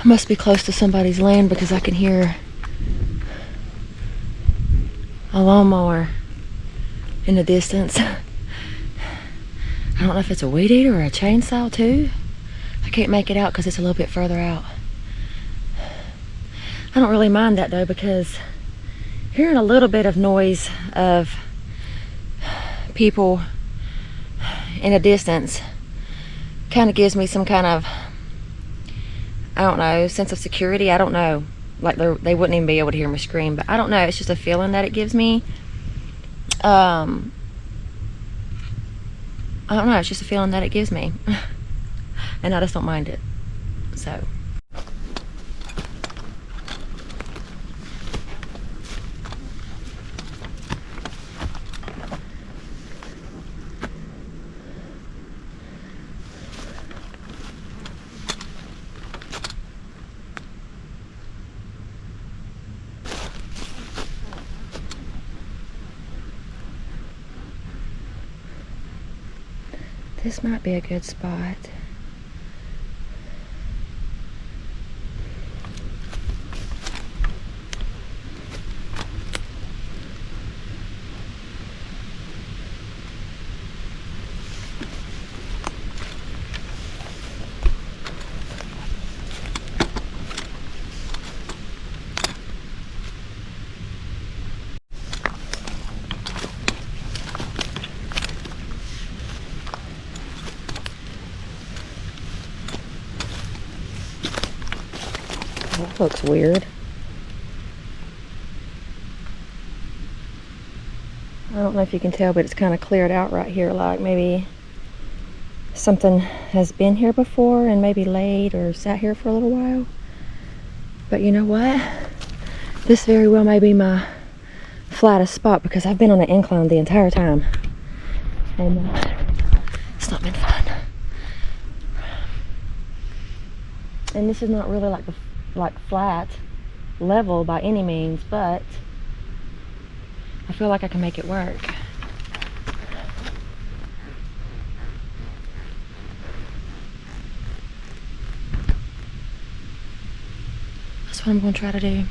I must be close to somebody's land because I can hear a lawnmower in the distance. I don't know if it's a weed eater or a chainsaw too. I can't make it out because it's a little bit further out. I don't really mind that though, because hearing a little bit of noise of people in a distance kind of gives me some kind of, I don't know, sense of security. I don't know, like they wouldn't even be able to hear me scream, but I don't know, it's just a feeling that it gives me. I don't know, it's just a feeling that it gives me. And I just don't mind it. So this might be a good spot. That looks weird. I don't know if you can tell, but it's kind of cleared out right here, like maybe something has been here before and maybe laid or sat here for a little while. But you know what? This very well may be my flattest spot because I've been on an incline the entire time. And it's not been fun. And this is not really like flat level by any means, but I feel like I can make it work. That's what I'm going to try to do.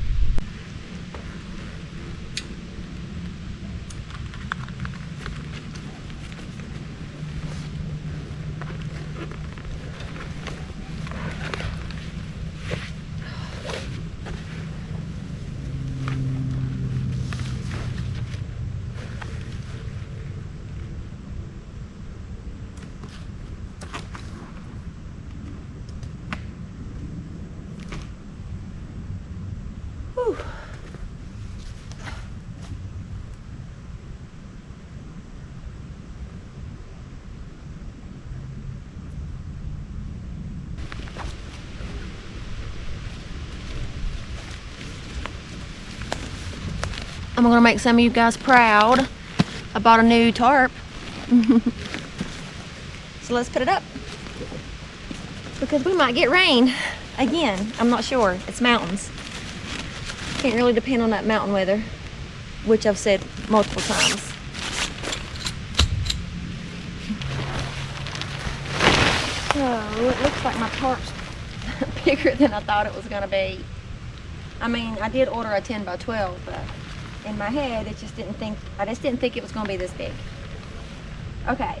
Whew. I'm gonna make some of you guys proud. I bought a new tarp. So let's put it up. Because we might get rain again. I'm not sure. It's mountains. Can't really depend on that mountain weather, which I've said multiple times. So it looks like my tarp's bigger than I thought it was gonna be. I mean, I did order a 10 by 12, but in my head, I just didn't think it was gonna be this big. Okay.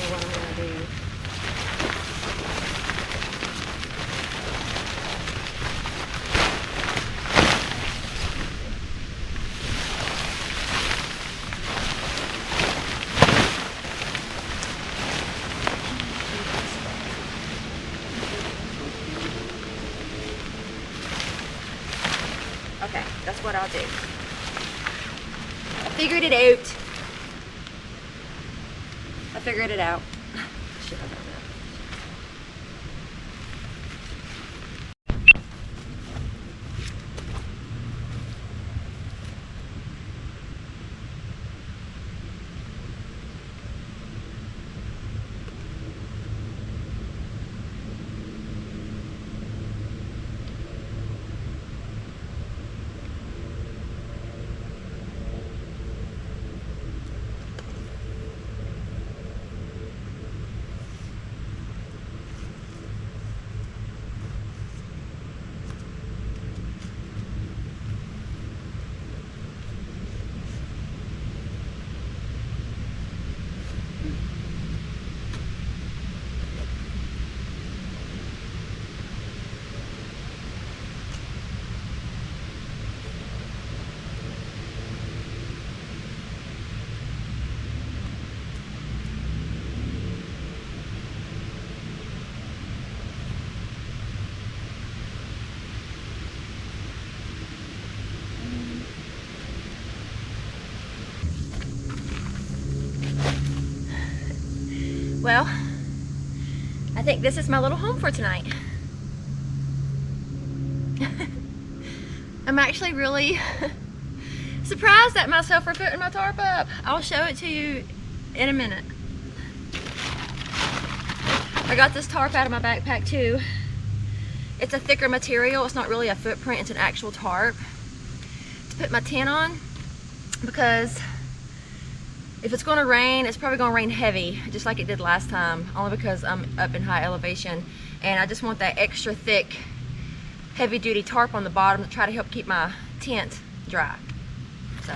What I'm gonna do. Okay, that's what I'll do. I figured it out. I figured it out. Shit, I don't know. Well, I think this is my little home for tonight. I'm actually really surprised at myself for putting my tarp up. I'll show it to you in a minute. I got this tarp out of my backpack too. It's a thicker material. It's not really a footprint, it's an actual tarp to put my tent on, because if it's gonna rain, it's probably gonna rain heavy, just like it did last time, only because I'm up in high elevation, and I just want that extra thick, heavy duty tarp on the bottom to try to help keep my tent dry. So.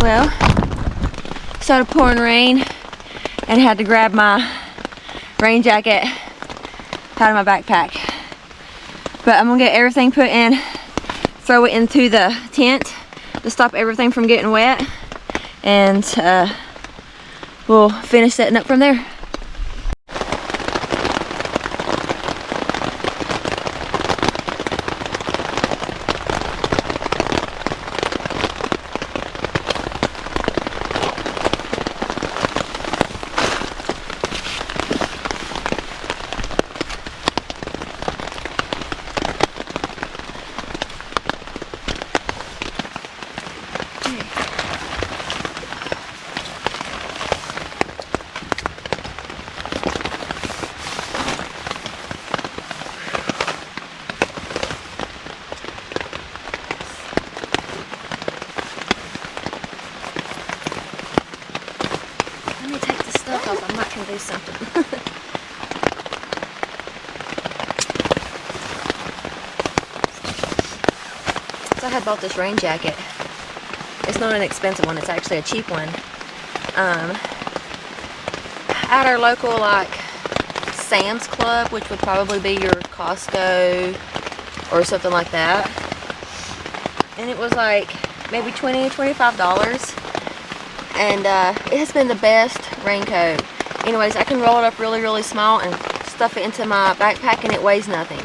Well, started pouring rain and had to grab my rain jacket out of my backpack. But I'm gonna get everything put in, throw it into the tent to stop everything from getting wet, and we'll finish setting up from there. stuff off, I might can do something. So I had bought this rain jacket. It's not an expensive one, it's actually a cheap one. At our local like Sam's Club, which would probably be your Costco or something like that. And it was like maybe $20 to $25. And it has been the best raincoat. Anyways, I can roll it up really, really small and stuff it into my backpack, and it weighs nothing.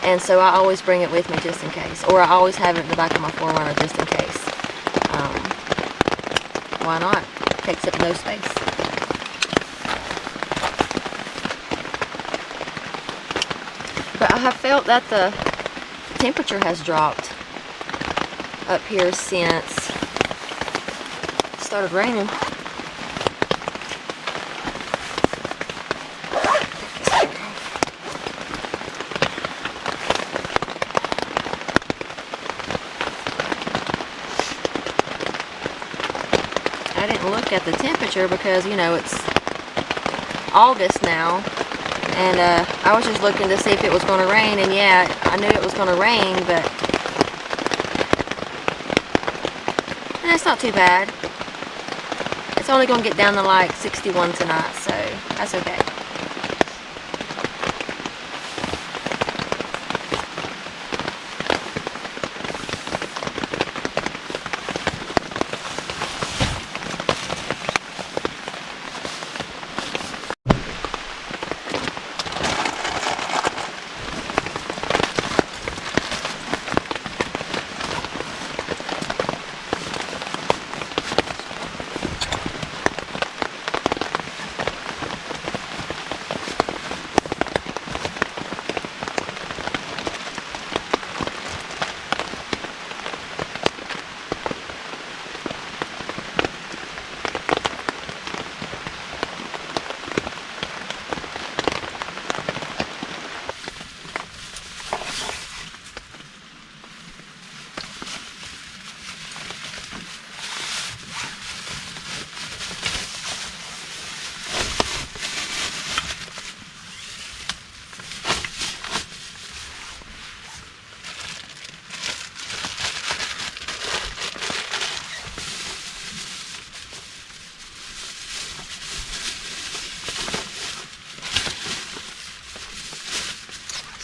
And so I always bring it with me just in case. Or I always have it in the back of my 4Runner just in case. Why not? Takes up no space. But I have felt that the temperature has dropped up here since it started raining. I didn't look at the temperature because, you know, it's August now, and I was just looking to see if it was going to rain, and yeah, I knew it was going to rain, but it's not too bad. It's only going to get down to like 61 tonight, so that's okay.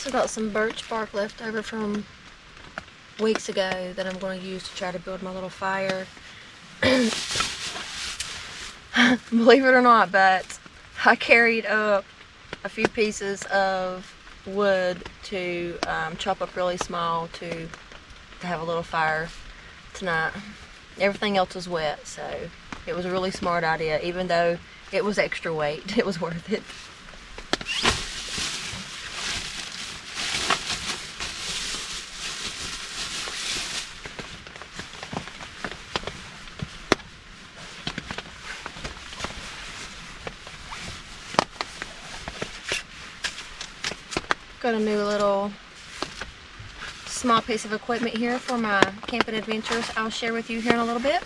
I got some birch bark left over from weeks ago that I'm going to use to try to build my little fire. Believe it or not, but I carried up a few pieces of wood to chop up really small to have a little fire tonight. Everything else was wet, so it was a really smart idea. Even though it was extra weight, it was worth it. Got a new little small piece of equipment here for my camping adventures I'll share with you here in a little bit.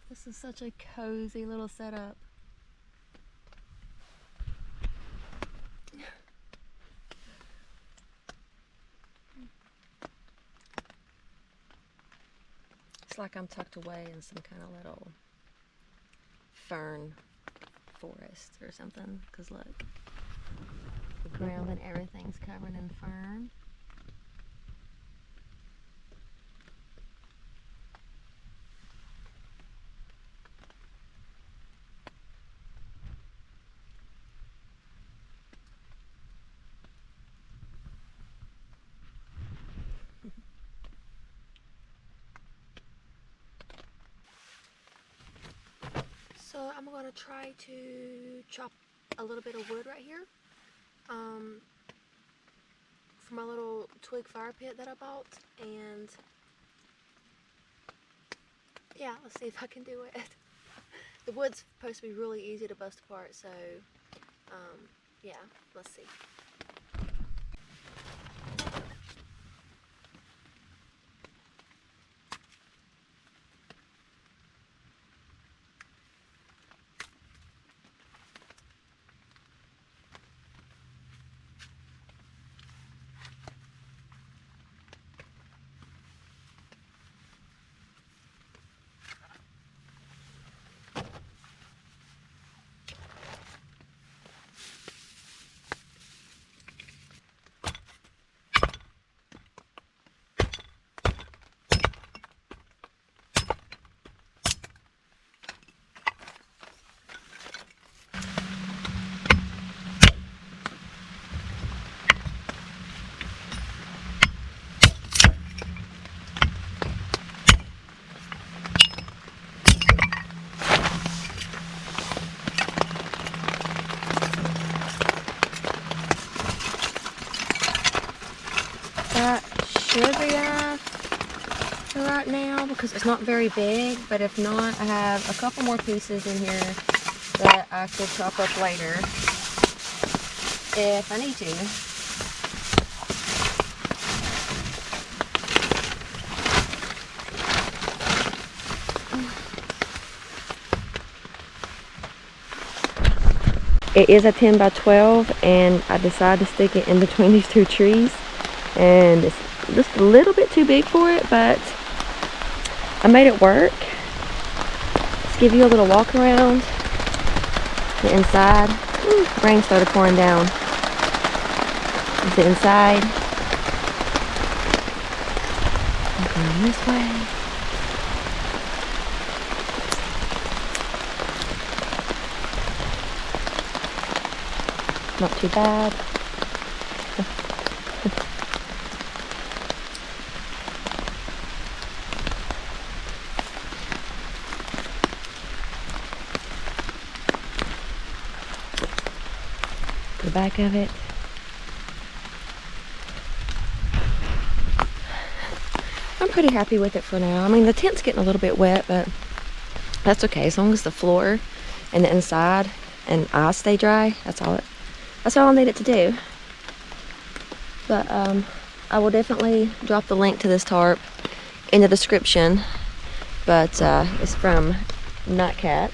This is such a cozy little setup. It's like I'm tucked away in some kind of little fern forest or something, because look, look around and everything's covered in fern. So I'm going to try to chop a little bit of wood right here for my little twig fire pit that I bought, and yeah, let's see if I can do it. The wood's supposed to be really easy to bust apart, so yeah, let's see. That should be enough for right now because it's not very big, but if not, I have a couple more pieces in here that I could chop up later if I need to. It is a 10 by 12, and I decided to stick it in between these two trees, and it's just a little bit too big for it, but I made it work. Let's give you a little walk around the inside. Ooh, rain started pouring down. There's the inside. Going this way. Not too bad. The back of it. I'm pretty happy with it for now. I mean, the tent's getting a little bit wet, but that's okay as long as the floor and the inside and I stay dry. That's all I need it to do. But I will definitely drop the link to this tarp in the description. But it's from Nutcat.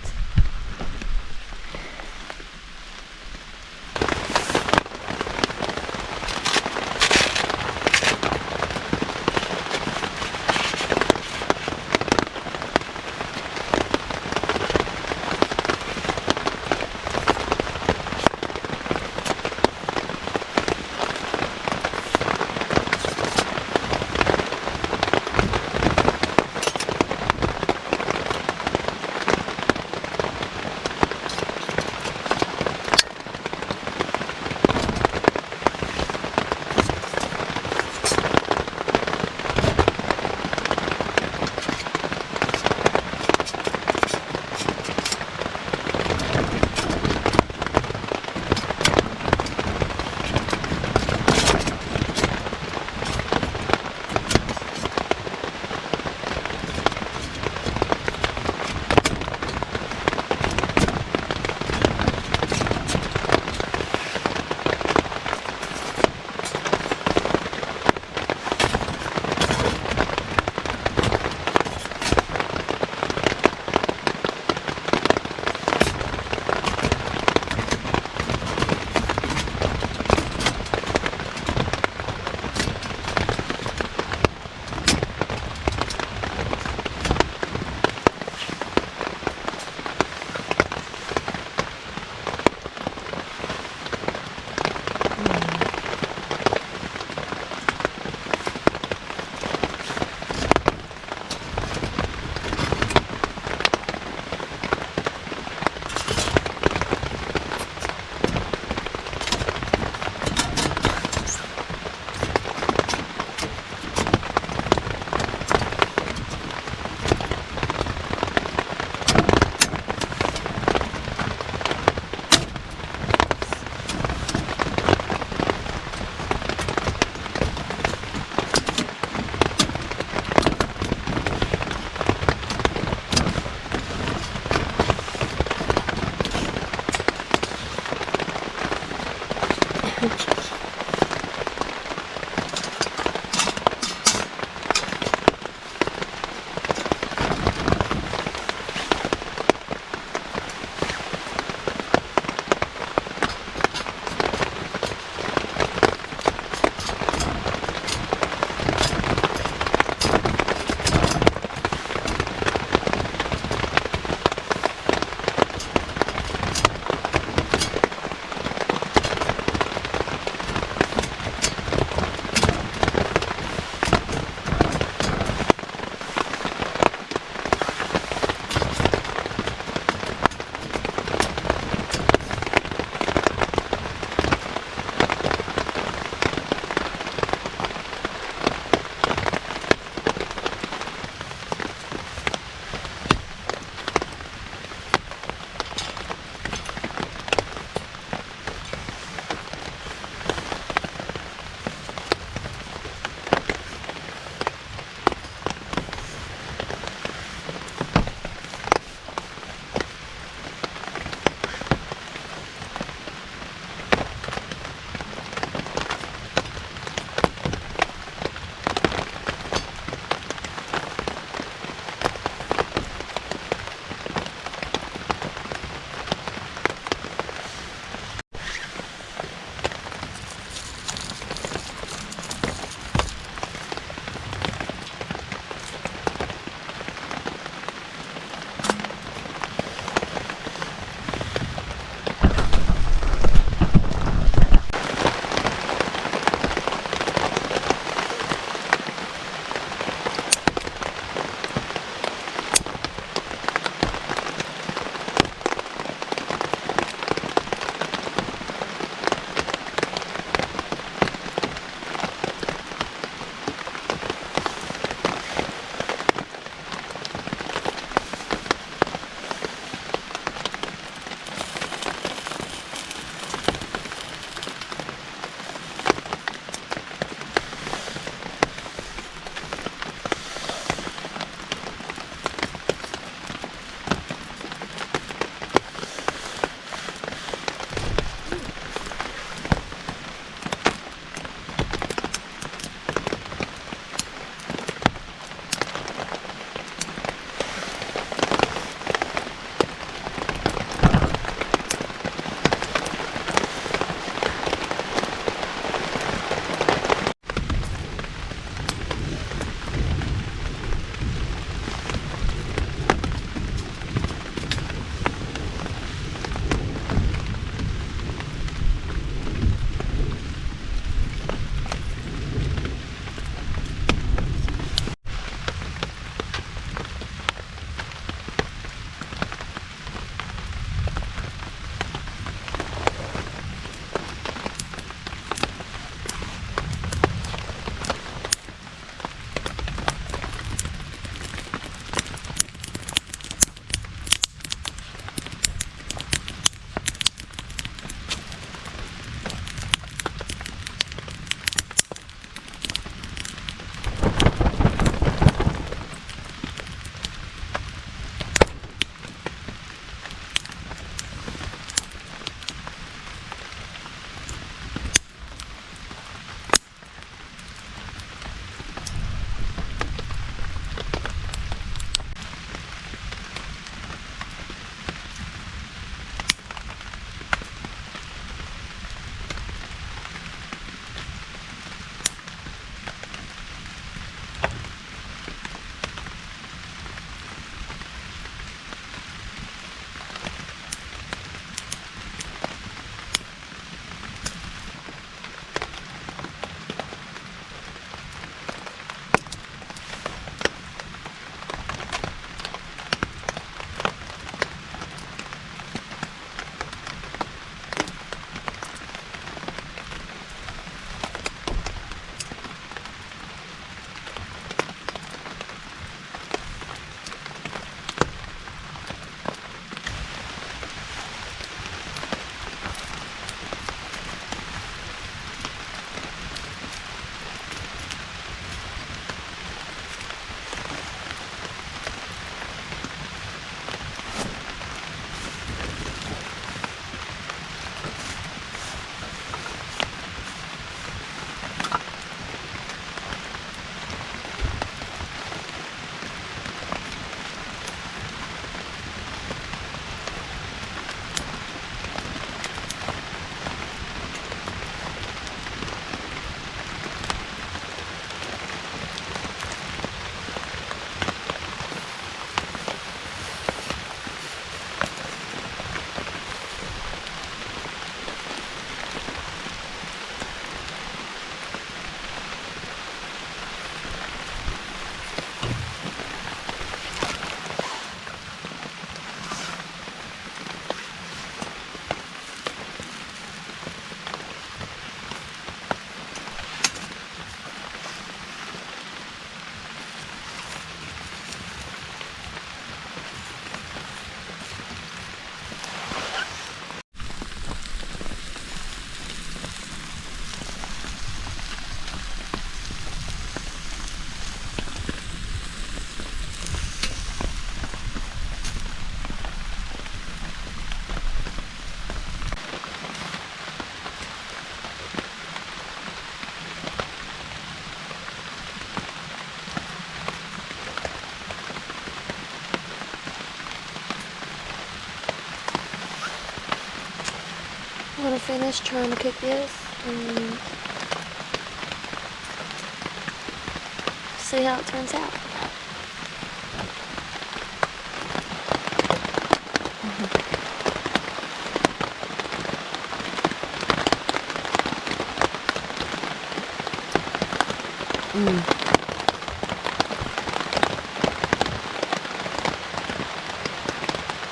finished trying to cook this and see how it turns out.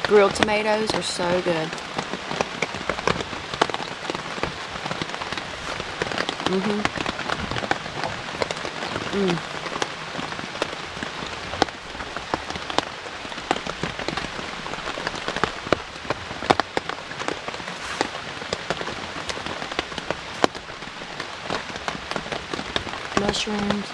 Grilled tomatoes are so good. Mushrooms.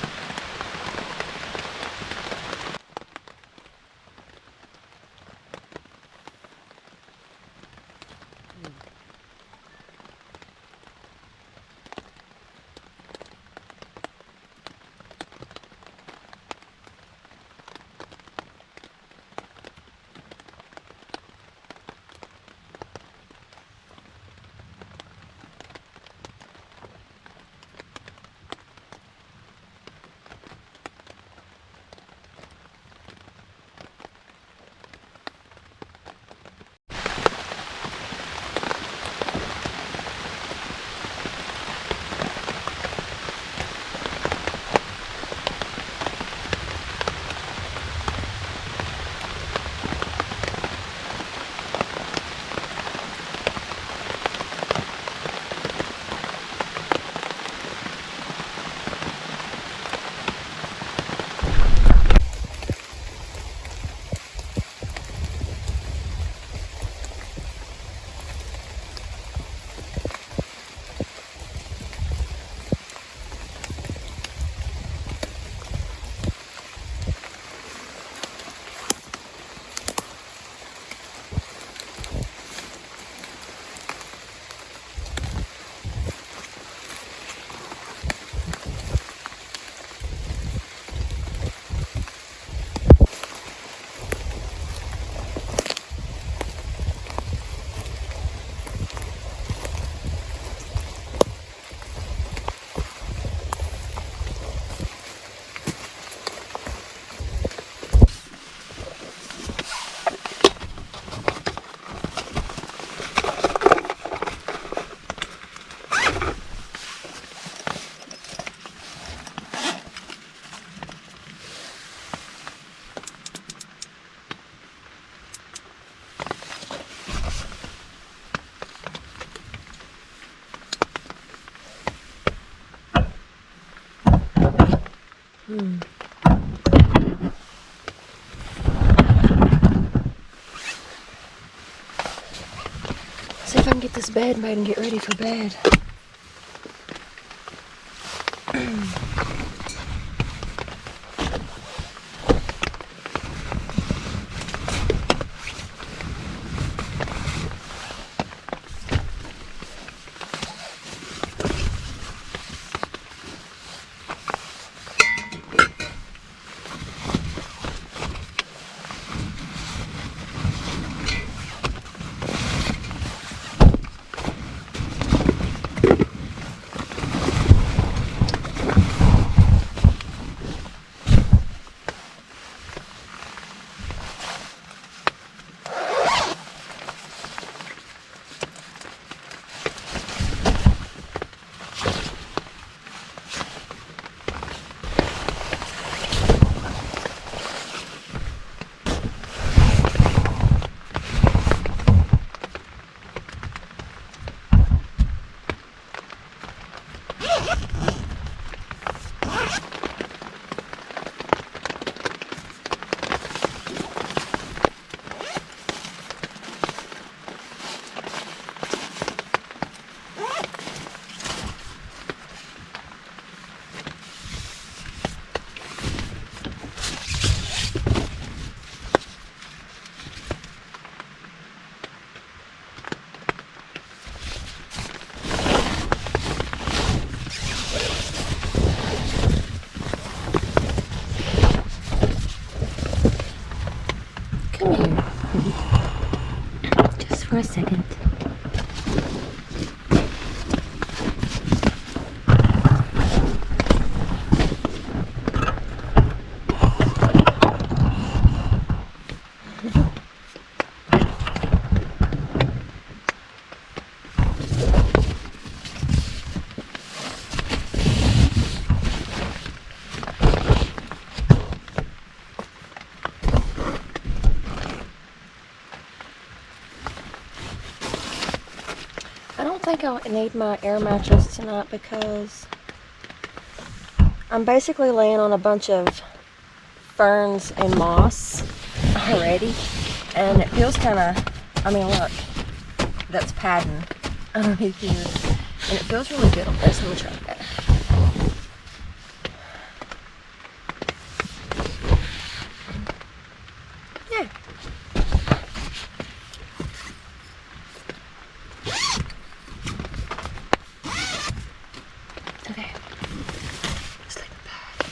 See if I can get this bed made and get ready for bed. think I need my air mattress tonight because I'm basically laying on a bunch of ferns and moss already, and it feels kind of, I mean, look, that's padding underneath here, and it feels really good on this. Let me try that. Yeah. Okay. Sleep back.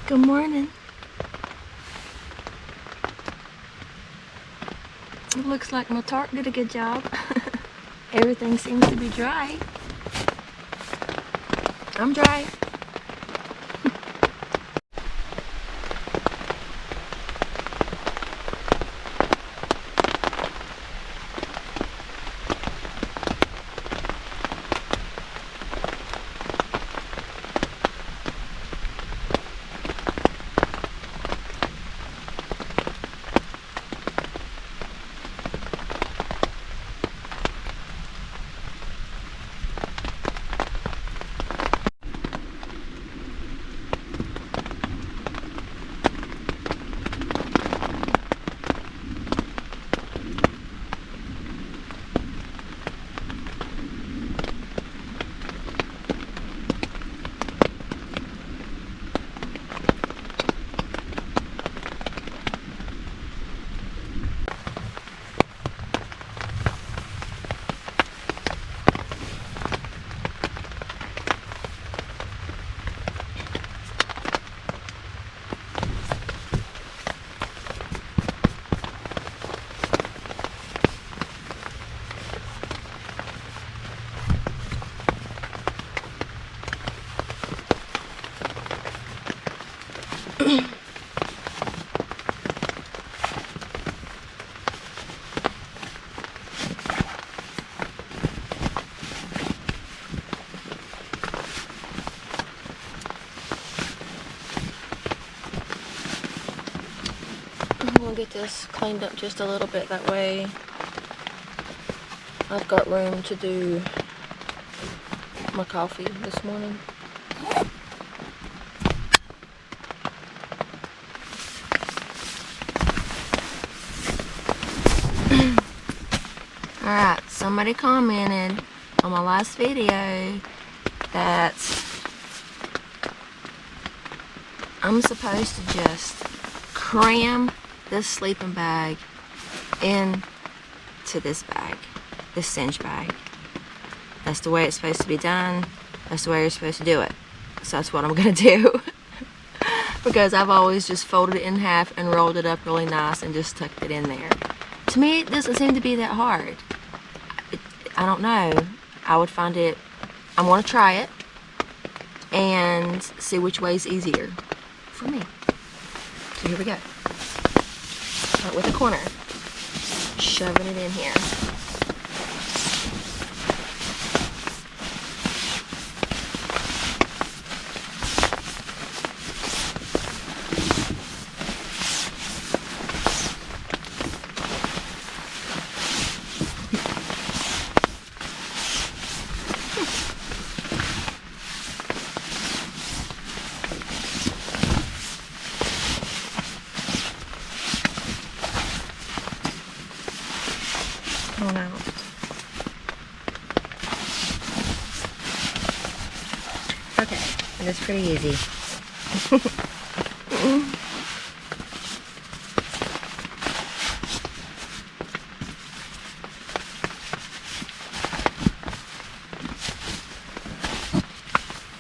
Good morning. It looks like my tarp did a good job. Everything seems to be dry. I'm dry. this cleaned up just a little bit. That way I've got room to do my coffee this morning. Alright, somebody commented on my last video that I'm supposed to just cram this sleeping bag into this bag, this cinch bag. That's the way it's supposed to be done. That's the way you're supposed to do it. So that's what I'm gonna do. Because I've always just folded it in half and rolled it up really nice and just tucked it in there. To me, it doesn't seem to be that hard. I don't know. I would find it, I'm gonna try it and see which way is easier for me. So here we go. Start with the corner. Shoving it in here. Oh no. Okay, and it's pretty easy.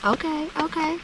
Okay, okay.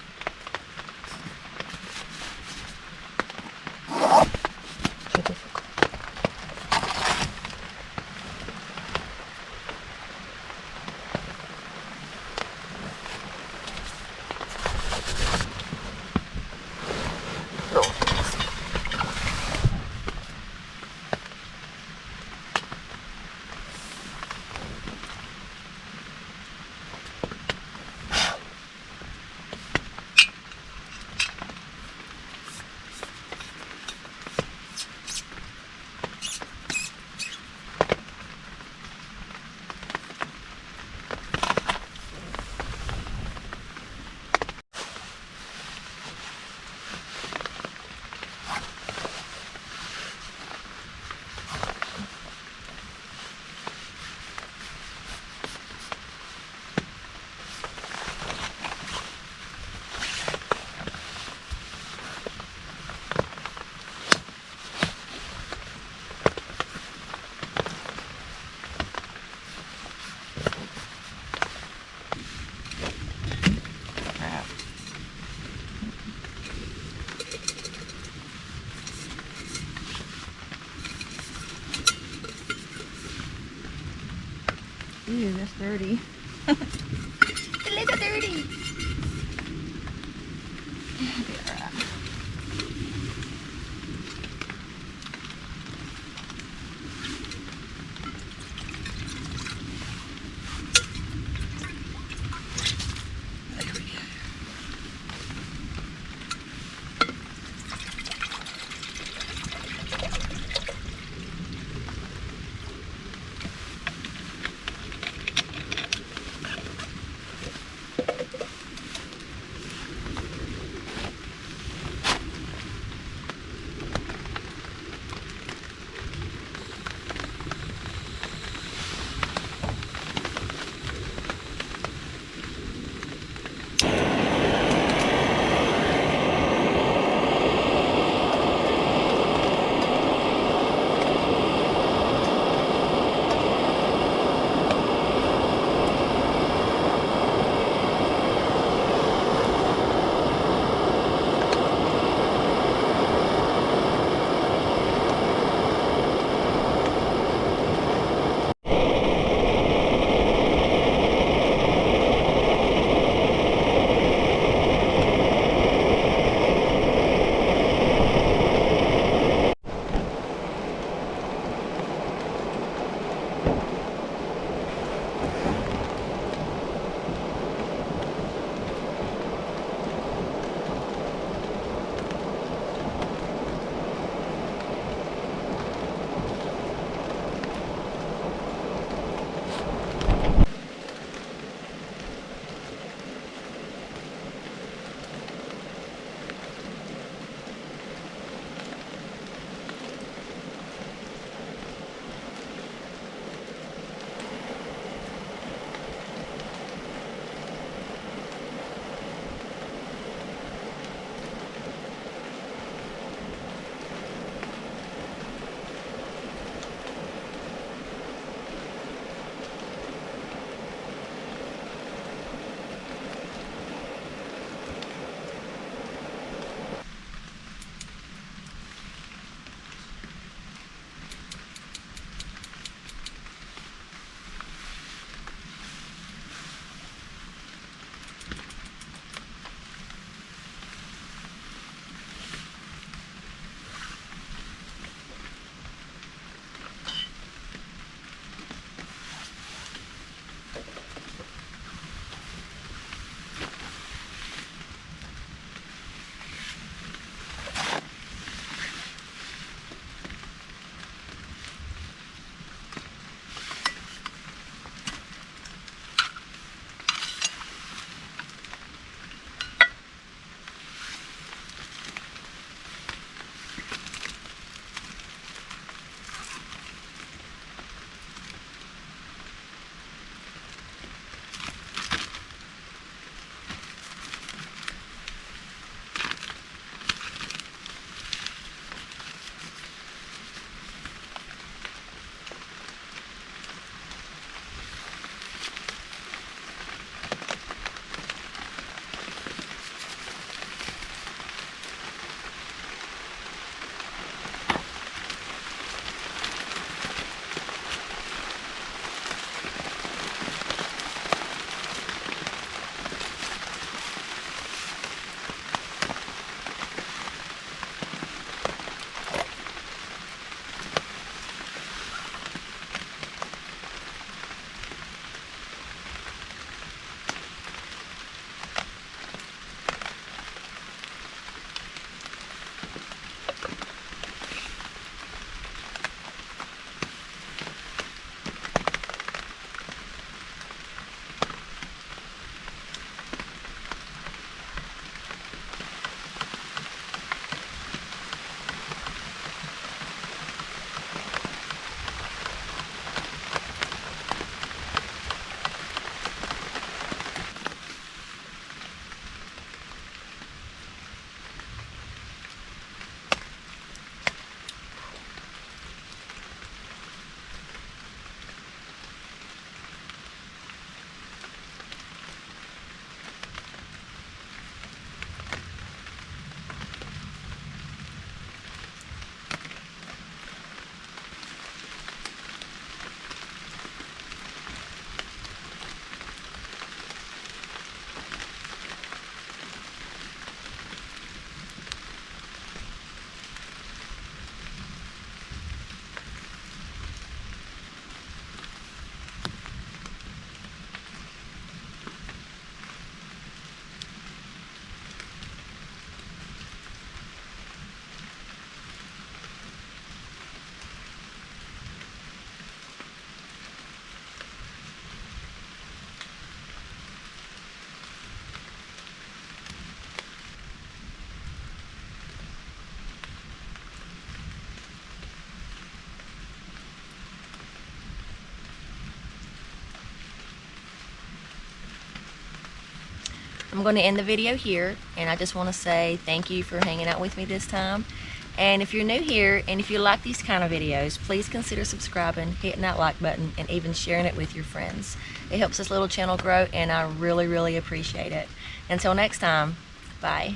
Ew, that's dirty. A little dirty. I'm going to end the video here, and I just want to say thank you for hanging out with me this time. And if you're new here and if you like these kind of videos, please consider subscribing, hitting that like button, and even sharing it with your friends. It helps this little channel grow, and I really, really appreciate it. Until next time, bye.